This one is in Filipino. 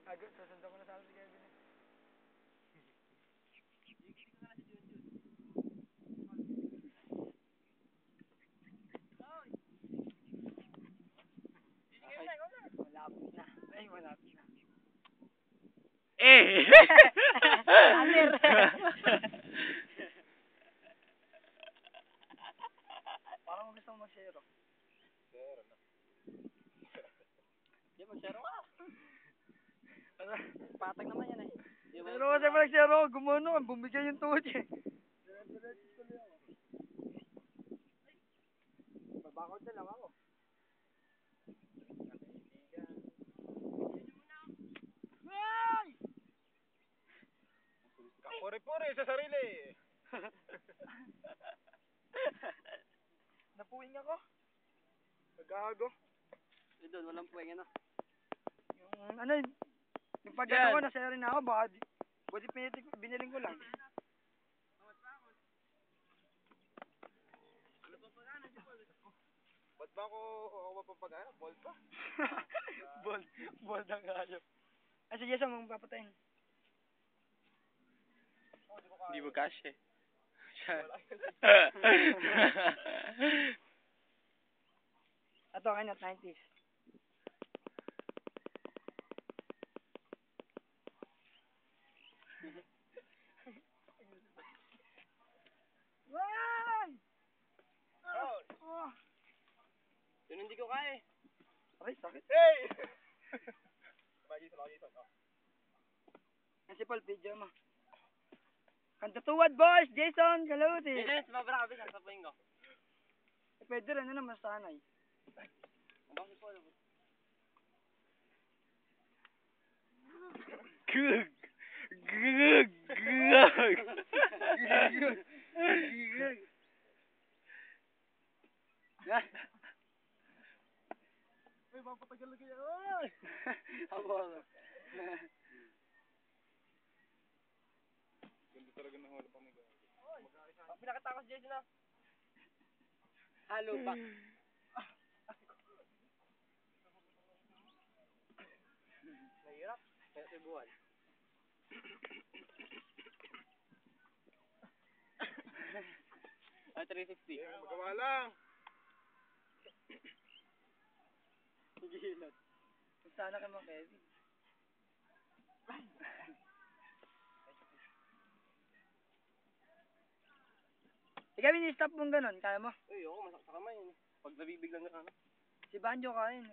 Agad, sasundan ko na sana si Kevin eh. Malapit na. Ay, malapit na. Eh! Aler! Parang gusto mo mag-zero. Zero na. Hindi, mag-zero ka. Patag naman yan eh. Pero kasi pag zero, gumano ka, bumigay yung tuhod eh. Babakot na lang ako. Kapuri-puri sa sarili. Napuwing ako. Nagago. Eh doon, walang puwing ano. Yung ano, yung pag-ano ko, nasaya rin ako, baka buti biniling ko lang. Ba't ba ako mapapagana? Bold pa? Bold ang kayo. Ah, sige, saan mong papatayin? Hindi mo cash eh. Ato, kayo na, 90s. Why? Oh. Yun hindi ko kaya eh. Aray, sakit. Hey! Yan si Paul, video mo. Kantatuwad, boys! Jason, Kaluti! Yes, mabra ka bisa sa puwing ko. Eh, pwede rin, ano, masanay. Abang si Paul. Gug! Gug! Gug! Gigig! Yan. Ay, mapatagal na kaya. Ay! Abo. Ganda talaga ng holo pang may gawin. Pinakatakot si Jason na. Halo pa. Mahirap. Kaya Cebuan. Ah, 360. Magawa lang. Gilot. Sana ka mo, Kevin. Kevin, i-stop mong ganun. Kaya mo? Uy, ako masakit sa kamay. Pag nabibiglan na ka na. Si Banjo kain.